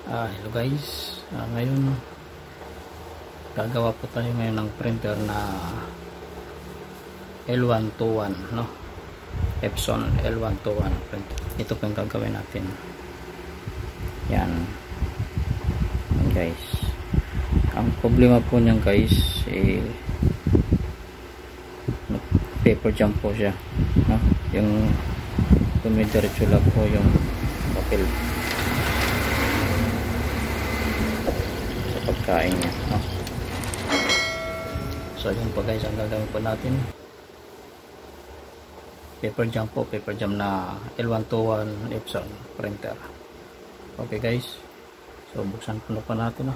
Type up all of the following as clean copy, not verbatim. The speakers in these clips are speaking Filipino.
Hello guys, ngayon gagawa po tayo ngayon ng printer na L121, no? Epson L121 printer. Ito po yung gagawin natin. Yan guys. Ang problema po niyan guys, paper jump po siya, no? Yung dumidiretso lang po yung papel pagkain niya, no? So yun po guys, ang gagawin po natin, paper jump na L121 Epson printer. Okay guys, so buksan po na po natin, no?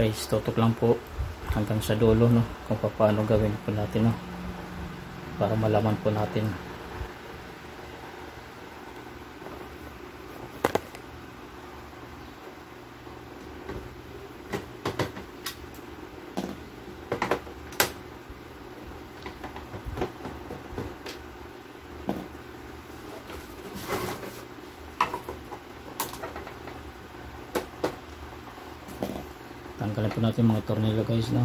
Guys, tutok lang po hanggang sa dulo, no, kung paano gawin po natin, no, para malaman po natin. Tanggalin po natin mga tornilyo guys, no.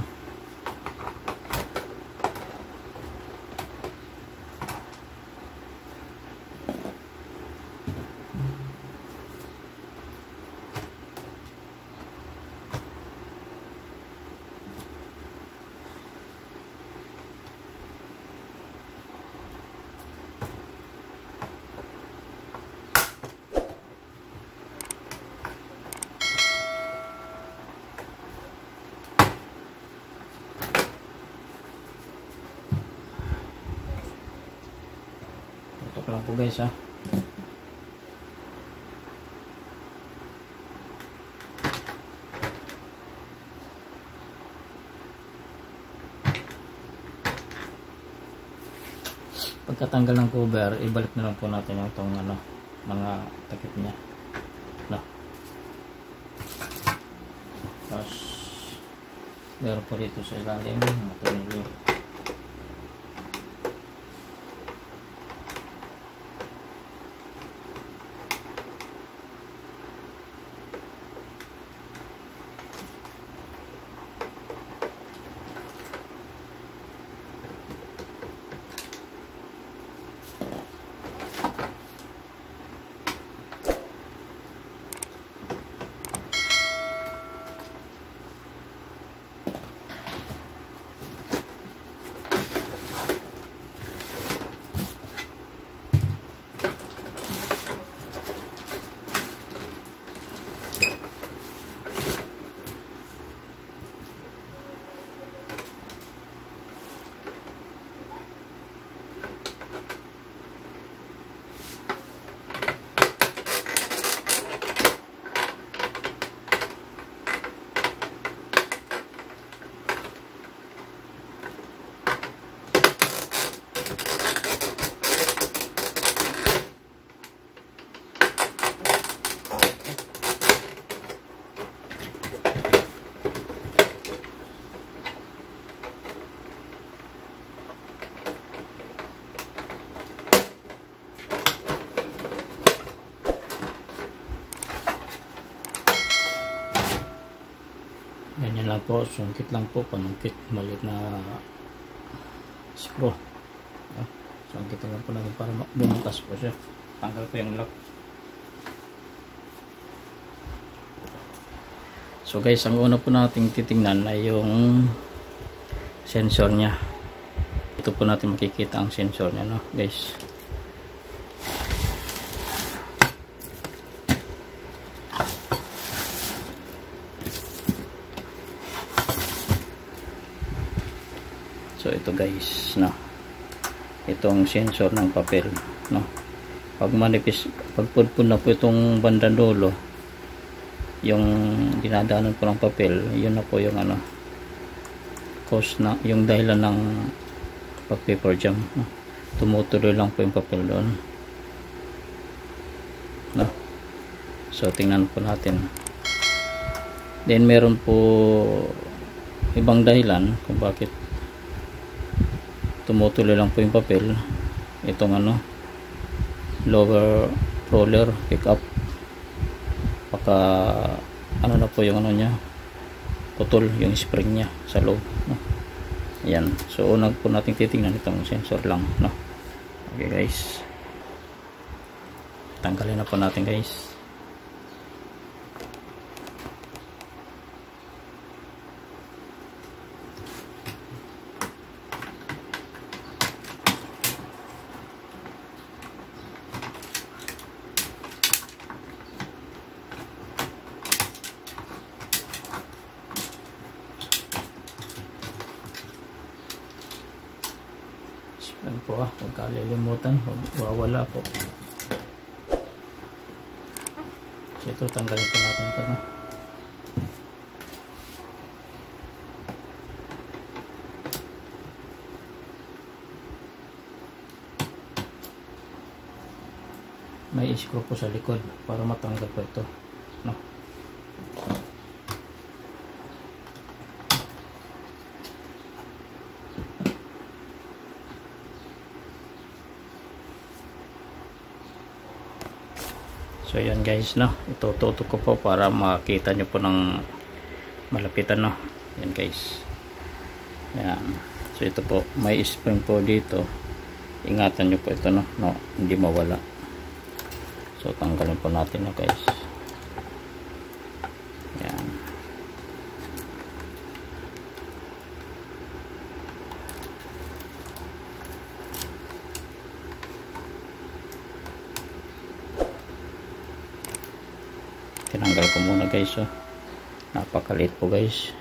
Ito lang po guys, ha. Pagkatanggal ng cover, ibalik na lang po natin yung itong mga takip niya, no. Tapos meron po dito sa ilalim mga tornilyo. Ganyan lang po, sungkit lang po, panungkit, maliit na screw. Sungkit lang po natin para bumutas po siya. Tanggal po yung lock. So guys, ang una po nating titingnan ay yung sensor nya. Ito po natin makikita ang sensor nya, no guys. So ito guys, no, itong sensor ng papel, no. Pag manipis, pag pudpud na po itong bandang dulo, yung dinadaanan po ng papel, yun na po yung cause na, yung dahilan ng pag paper jam, no? Tumutuloy lang po yung papel doon. So tingnan po natin. Then meron po ibang dahilan kung bakit tumutuloy lang po yung papel. Itong lower roller pickup, baka na po yung niya, putol yung spring nya sa loob, no? Ayan. So unang po natin titingnan itong sensor lang, no? Okay guys, tanggalin na po natin guys. Yan po huwag kalilimutan, wawala po. So ito, tanggalin po natin ito, no? May screw po sa likod para matanggal po ito, no? So yan guys, no, itututok ko po para makita nyo po ng malapitan, no. Yan guys, yan. So ito po, may spring po dito, ingatan nyo po ito, no, hindi mawala. So tanggalin po natin, no guys. Yan. Tinanggal ko muna guys, napakaliit po guys.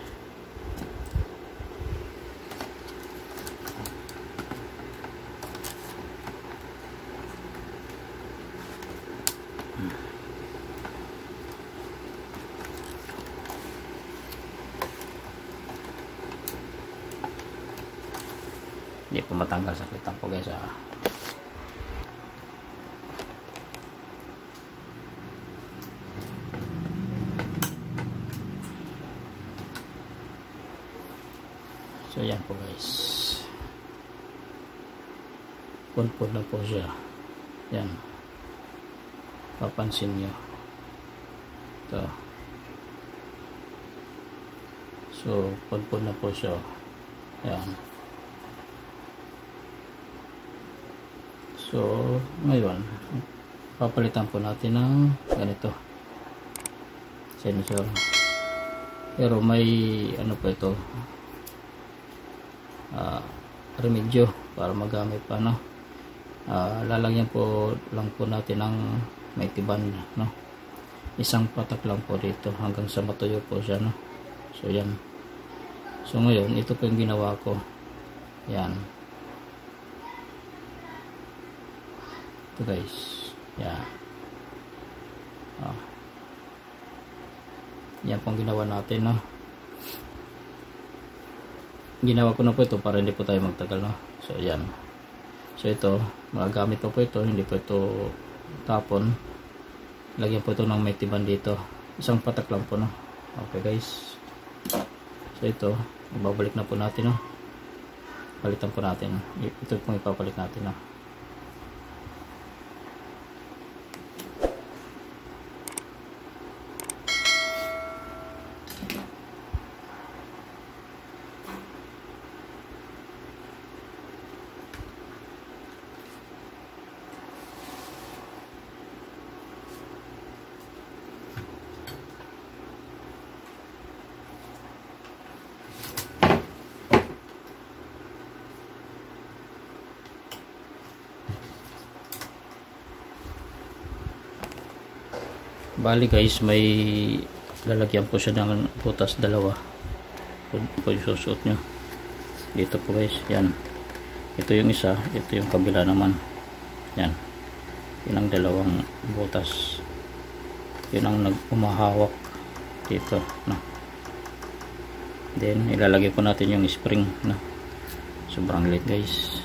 Hindi po matanggal, sakitan po guys, So yan po guys, punpun na po siya. Yan, papansin nyo ito. So punpun na po siya. Yan. So ngayon papalitan po natin ng ganito sensor, pero may po ito, remedyo para magamit pa, no. Lalagyan po lang po natin ng maitiban, no, isang patak lang po dito hanggang sa matuyo po siya, no. So yan. So ngayon ito po yung ginawa ko. Yan, ito guys, yan. Yan pong ginawa natin, no. Ginawa ko na po ito para hindi po tayo magtagal, no. So yan. So ito, magagamit po ito, hindi po ito tapon. Lagyan po ito ng may tiban dito, isang patak lang po, no. Okay guys, so ito ibabalik na po natin, no. Palitan po natin, ito pong ipapalit natin, no. Bali guys, may lalagyan po siya ng butas dalawa po yung susuot nyo dito po guys. Yan, ito yung isa, ito yung kabila naman. Yan, yun ang dalawang butas, yun ang umahawak dito, no. Then ilalagay po natin yung spring, no. Sobrang liit guys.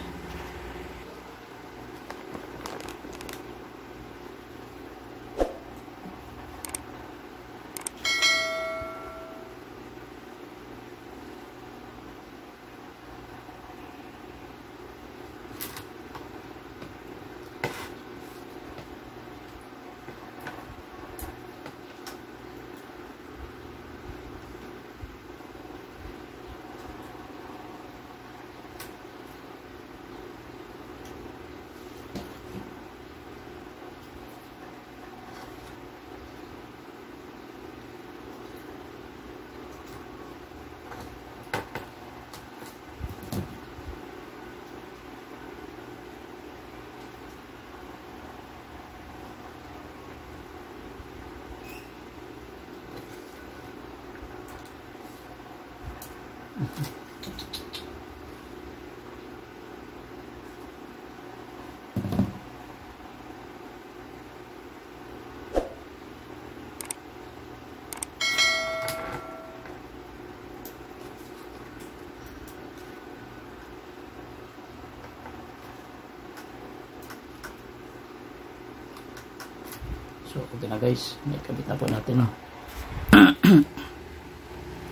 So okay na guys, may kabit na po natin, no.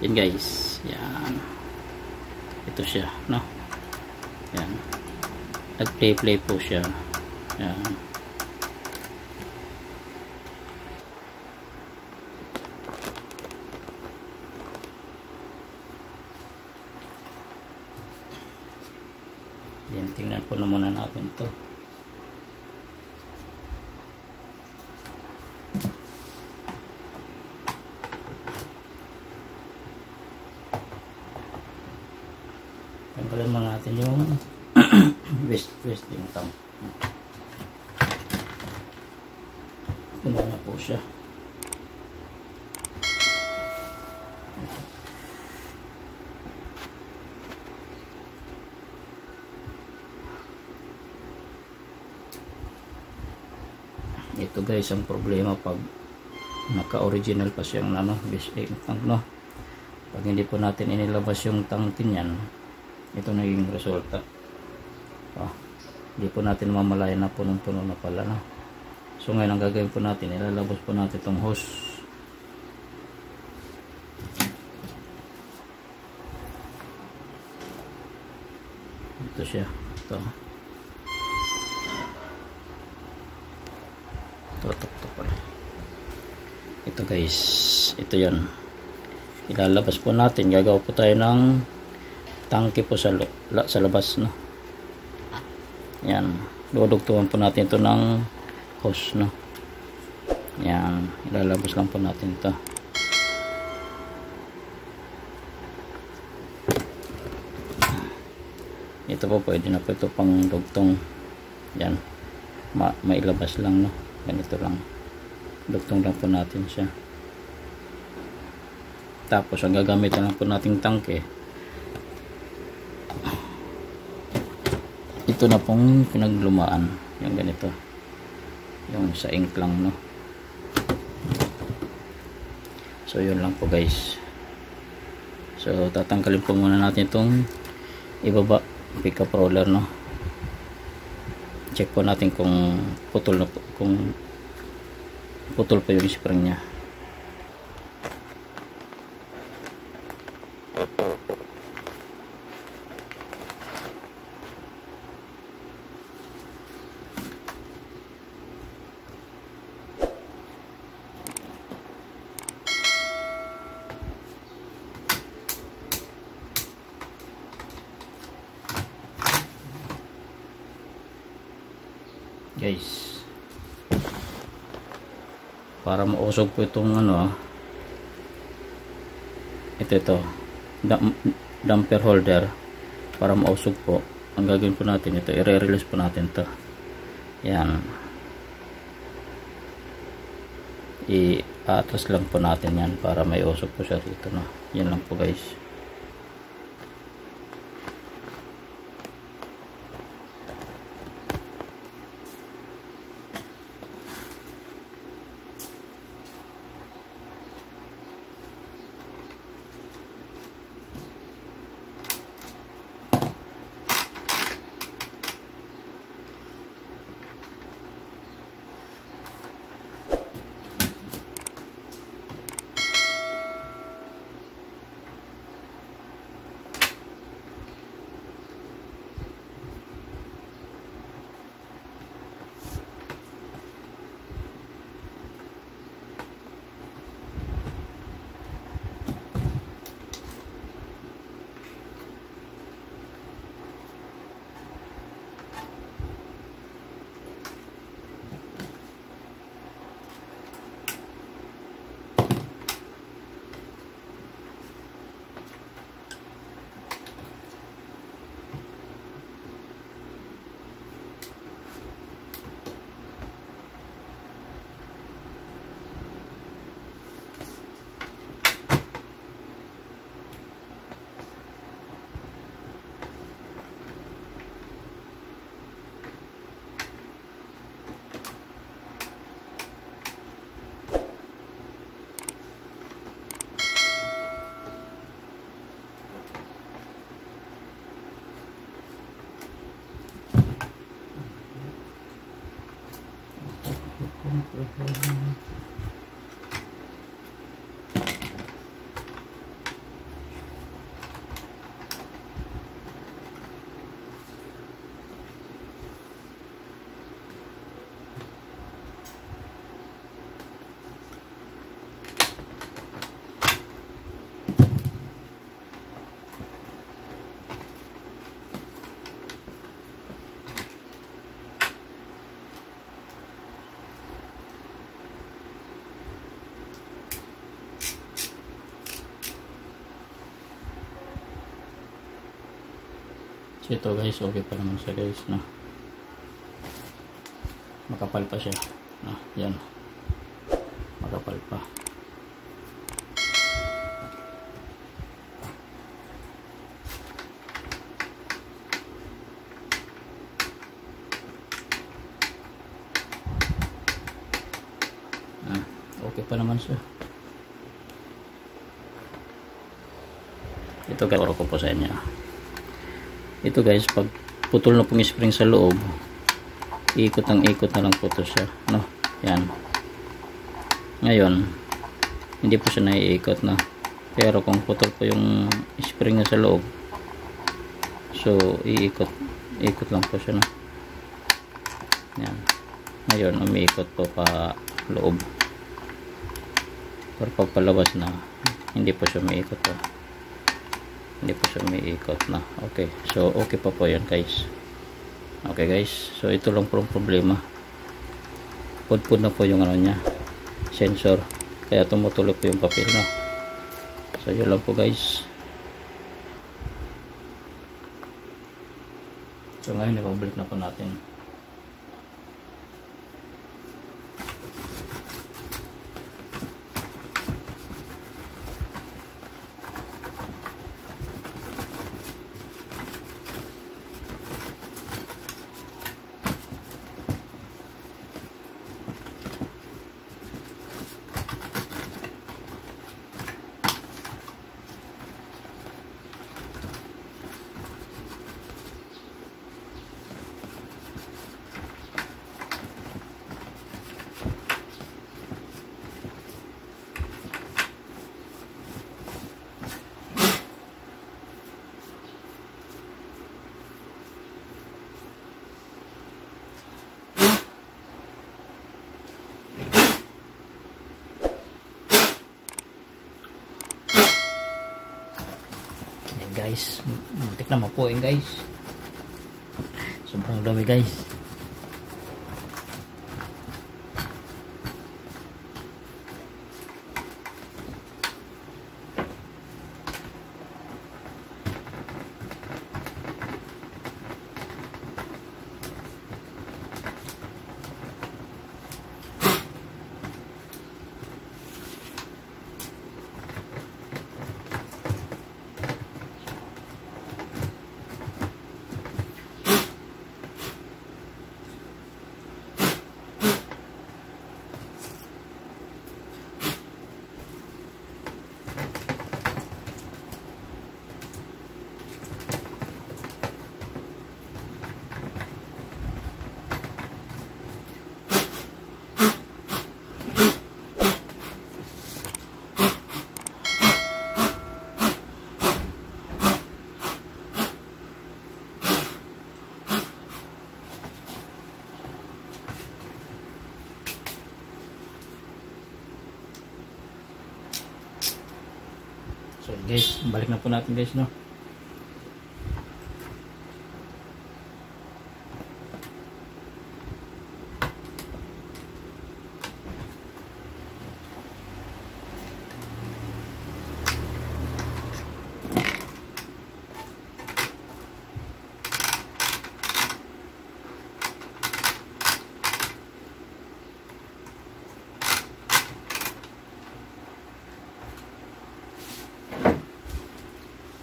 Yan guys, yan, ito siya, no. Yan, nag play po siya. Yan, yan, tingnan po na muna natin to. Tanggalin mo natin yung west yung tang. Puno na po siya. Ito guys ang problema pag naka-original pa siyang base tank, no. Pag hindi po natin inilabas yung tangkin yan, ito naging resulta. Hindi po natin mamalayan na punong-puno na pala, no. So ngayon ang gagawin po natin, ilalabas po natin itong hose. Ito siya, ito. Ito guys, ito yan, ilalabas po natin. Gagawa po tayo ng tangke po sa labas, no. Yan, dudugtungan po natin ito ng hose, no. Yan, ilalabas lang po natin ito. Ito po, pwede na po ito pang dugtong. Yan, mailabas lang, no. Ganito lang, dugtong lang po natin siya. Tapos ang gagamitan lang po nating tangke, ito na pong pinaglumaan, yung ganito, yung sa ink lang, no. So yun lang po guys. So tatanggalin po muna natin itong ibaba pickup roller, no. Check po natin kung putol na po, kung putol pa yung spring nya. Guys, para mausog po itong ito damper holder, para mausog po, ang gagawin po natin ito, i-release po natin to. Yan, i-atras lang po natin yan para may usog po siya dito, no. Yan lang po guys. Ito guys, okay pa naman siya guys, no? Makapal pa siya, no? Yan, makapal pa. Okay pa naman siya. Ito guys, ko po sa inyo. Ito guys, pag putol na pong spring sa loob, ikot na lang po ito siya, no? Yan. Ngayon, hindi po siya naiikot na. Pero kung putol po yung spring na sa loob, so ikot lang po siya, no? Yan. Ngayon, umiikot po pa loob. Pero pag palabas na, hindi po siya umiikot po. Hindi po siya umiikot na. Okay, so okay pa po yan guys. Okay guys, so ito lang po ang problema. Pudpud na po yung ano niya, sensor, kaya tumutuloy po yung papel, no? So yun lang po guys. So ngayon ibabalik na po natin. Guys, muntik na mapuin guys, sobrang dami guys. So guys, balik na po natin guys, no?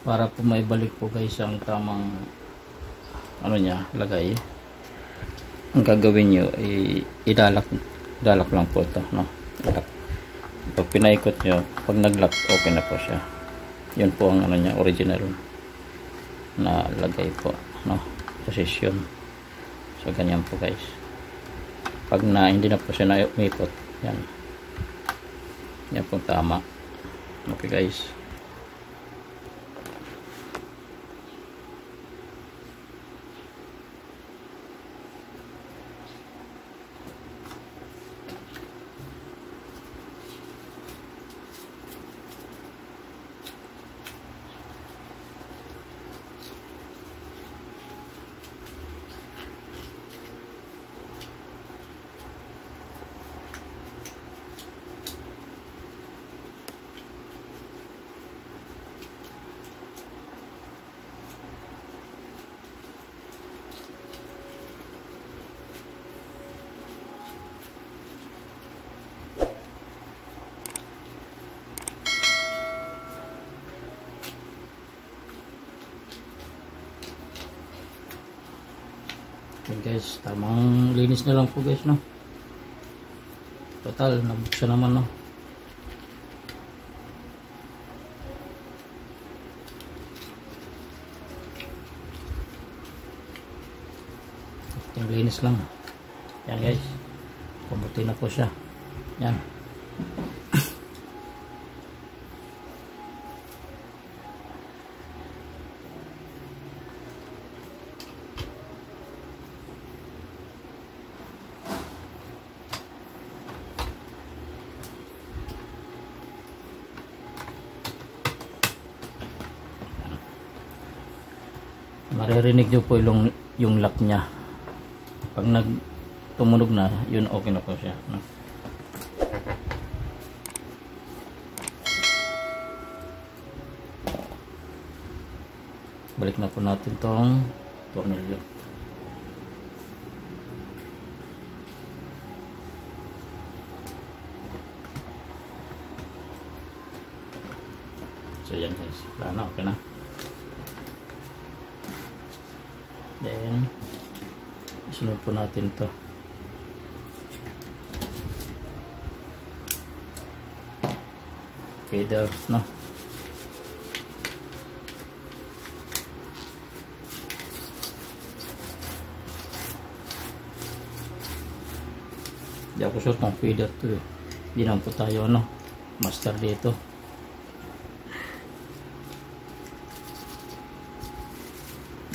Para po maibalik po guys ang tamang ano niya, lagay. Ang gagawin nyo idalak lang po ito, no? Ilak. Pag pinaikot nyo, pag naglock, okay na po siya. Yun po ang ano niya, original na lagay po, no? Position. So ganyan po guys. pag na hindi na po siya na umipot, yan, yan po tama. Okay guys. Okay guys, tamang linis na lang po guys, no. Total, nabuksan naman, no. Yung linis lang. Yan guys, pumuti na po siya. Yan. Maririnig nyo po yung lock nya. Pag tumunog na, yun okay na po siya, no? Balik na po natin tong tornilyo. So yan guys, wala na, okay na. Then sunod po natin to. Feeder, no. Di ako sure kung feeder to eh. Di naman po tayo, no, master dito.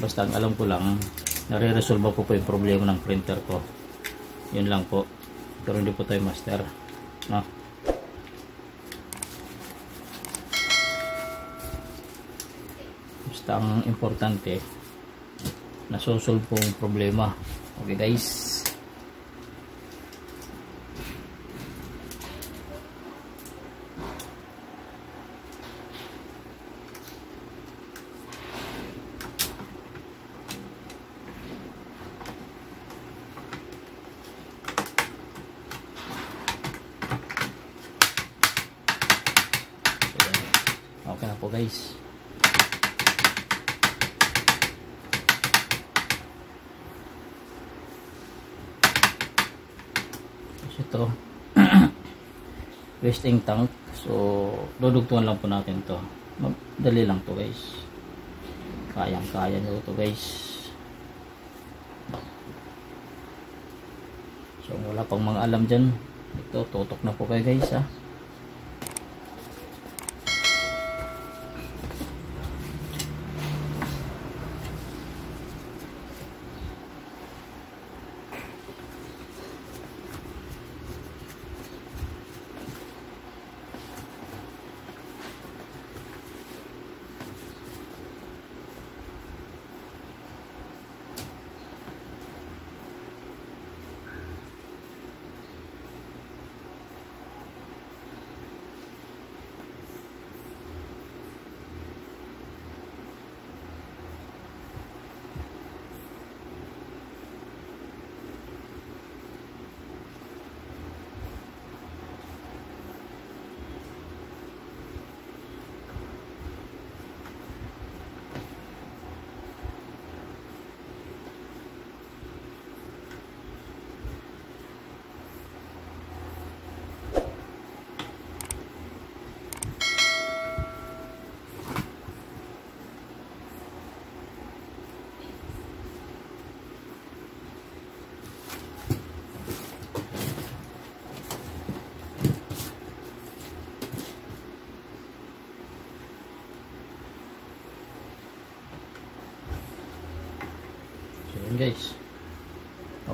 Basta ang alam ko lang, nare-resolve po yung problema ng printer ko. Yun lang po. Pero hindi po tayo master, no? Basta ang importante, nasosolve po yung problema. Okay guys. Okay na po guys. Ito wasting tank, so dudugtungan lang po natin to. Dali lang to guys, kayang kaya nyo to guys. So wala pang mga alam dyan, ito tutok na po kayo guys, ha.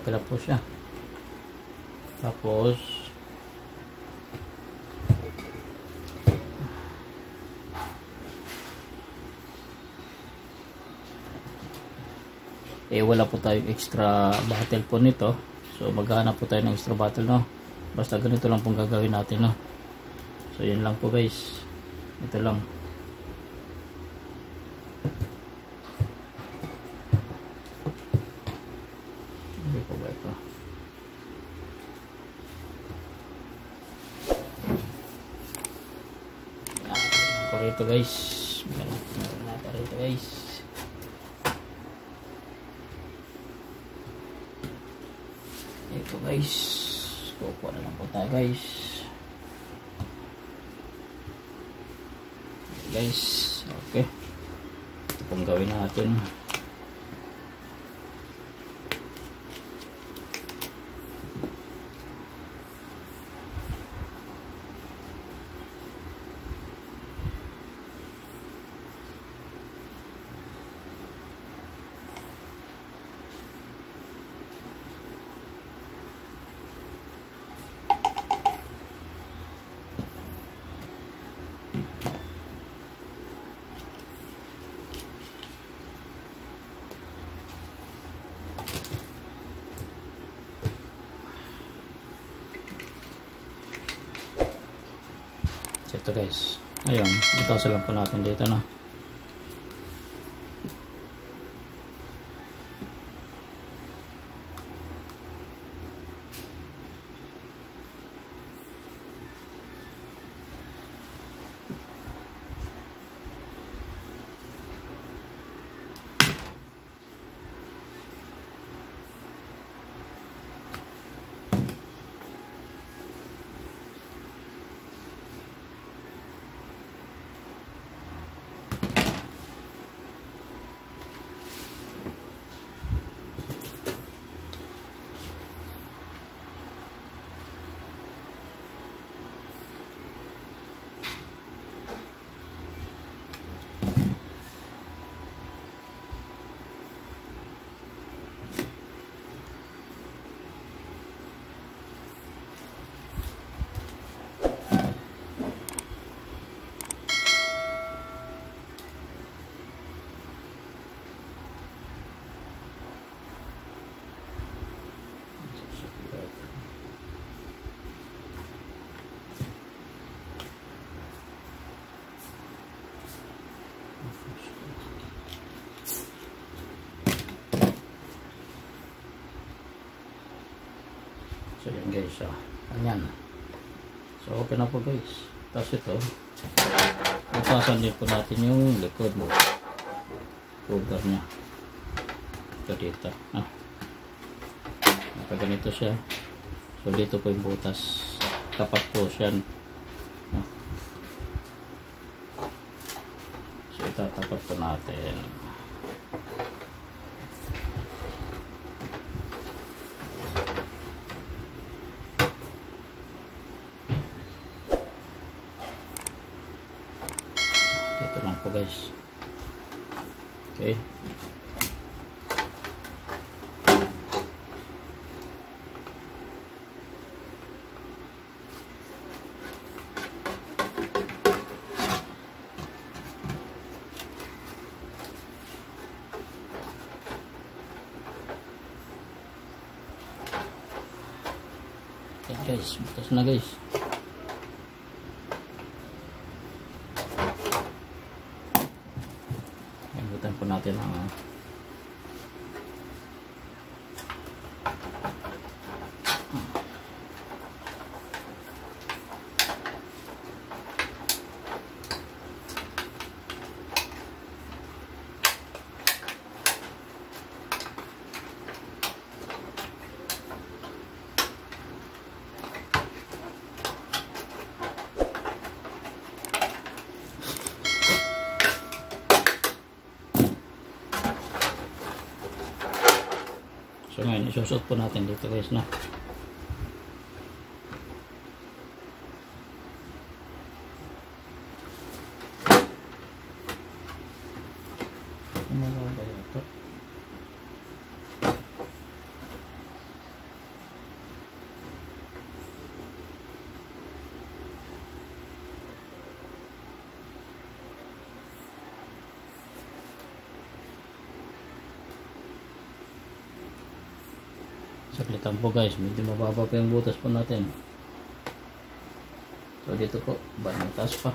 okay lang po siya. Tapos wala po tayong extra bottle po nito, so maghanap po tayo ng extra bottle, no? Basta ganito lang pong gagawin natin, no? So yun lang po guys, ito lang. Hindi po ba ito? Ito guys, meron natin rito guys. Ito guys, kukuha na lang po tayo guys. Guys, okay, ito pong gawin natin. Ito guys, ayun, itasan lang po natin dito, no? So yan guys, ayan. So okay na po guys. Tapos ito, itasan din po natin yung likod mo, cover nya. Ito dito, ganito siya. So dito po yung butas, tapat po siya, so itatapat po natin. Ito lang po guys. Okay. Okay guys, butas na guys. Butan po natin ang so ngayon, isusot po natin dito guys, na. Saglitan po guys, medyo mababa pa yung butas po natin. So dito po, banang taas pa.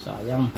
Sayang.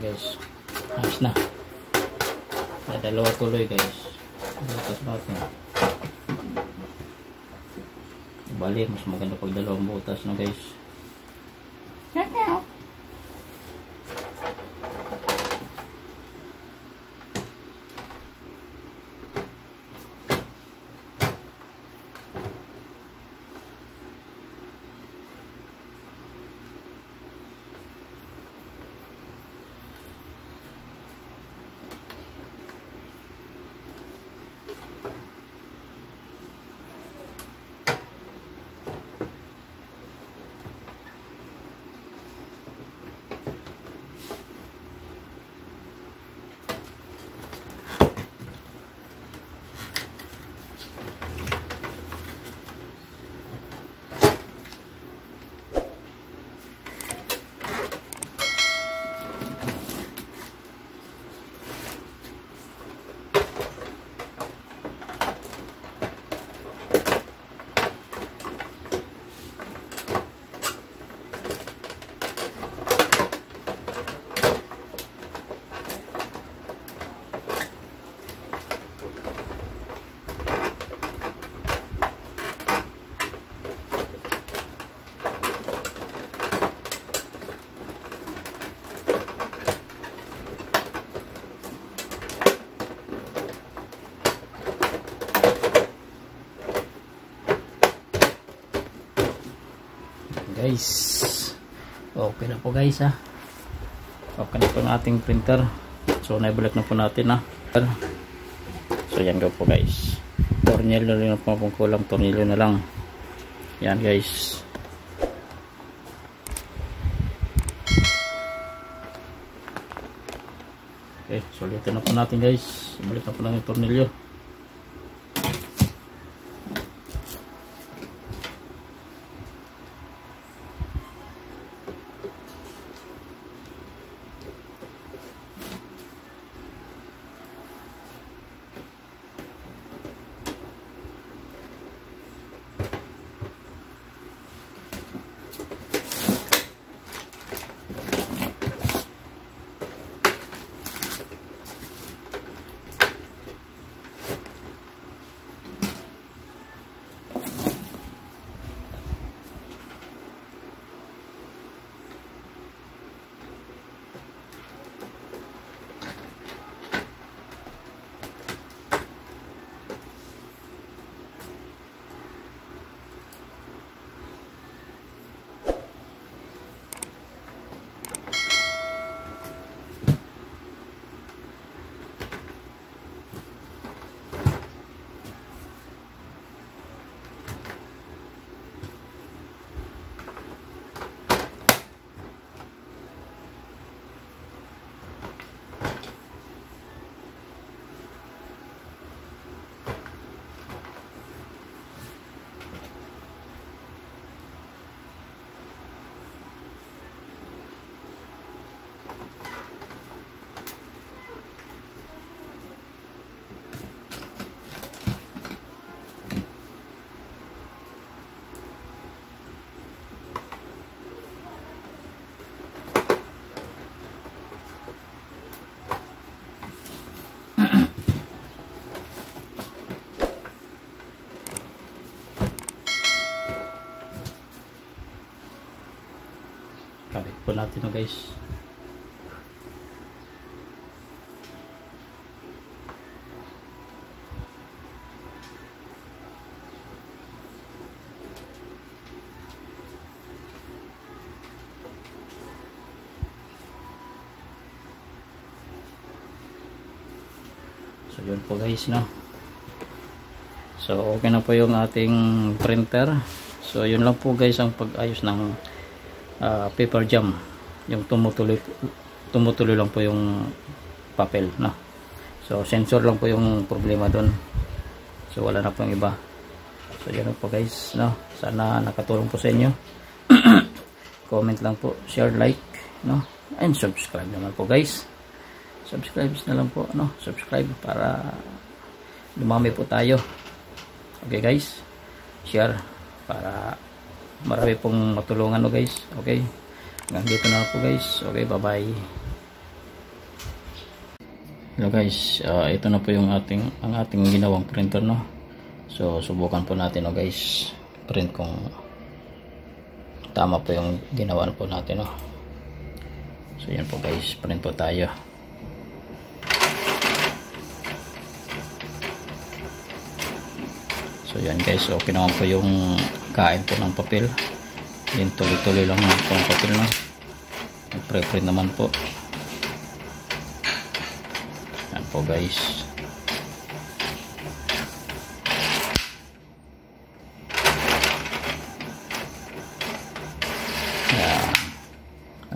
Guys, ayos na. May dalawa tuloy guys. Butas natin. Bali, mas maganda pag dalawang butas na guys. Guys, okay na po guys ha. Okay na po ng ating printer. So naibalik na po natin ha. So yan daw po guys. Tornilyo na po kung kulang, tornilyo na lang. Yan guys. Okay, so ulitin na po natin guys. Ibalik na po lang yung tornilyo. Kabit po natin no guys. So yun po guys, no. So okay na po yung ating printer. So yun lang po guys ang pag-ayos ng paper jam. Yung tumutuloy lang po yung papel, no. So sensor lang po yung problema doon. So wala na po yung iba. So yun po guys, no. Sana nakatulong po sa inyo. Comment lang po, share, like, no, and subscribe naman po guys. Subscribe na lang po, no? Subscribe para dumami po tayo. Okay guys, share para marami pong matulungan, no guys. Okay, hanggang dito na po guys. Okay, bye bye. Hello guys, ito na po yung ang ating ginawang printer, no. So subukan po natin, no guys, print kung tama po yung ginawa po natin, no. So yan po guys, print po tayo. So yan guys, okay naman po yung kain po ng papel. Din tuloy-tuloy lang naman po ang papel, no. Nag-pre-print naman po. Yan po guys. Yan.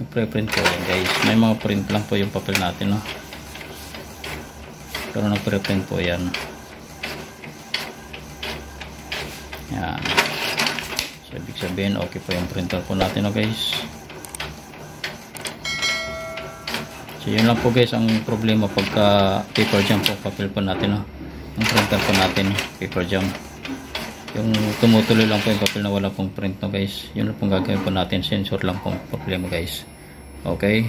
Nag-pre-print po yan guys. May mga print lang po yung papel natin, no. Pero nag-pre-print po yan. Yan. So ibig sabihin okay po yung printer po natin, no guys. So yun lang po guys ang problema pagka paper jam po papel po natin, no. Yung printer po natin paper jam, yung tumutuloy lang po yung papel na wala pong print, no guys. Yun lang pong gagawin po natin, sensor lang pong problema guys. Okay.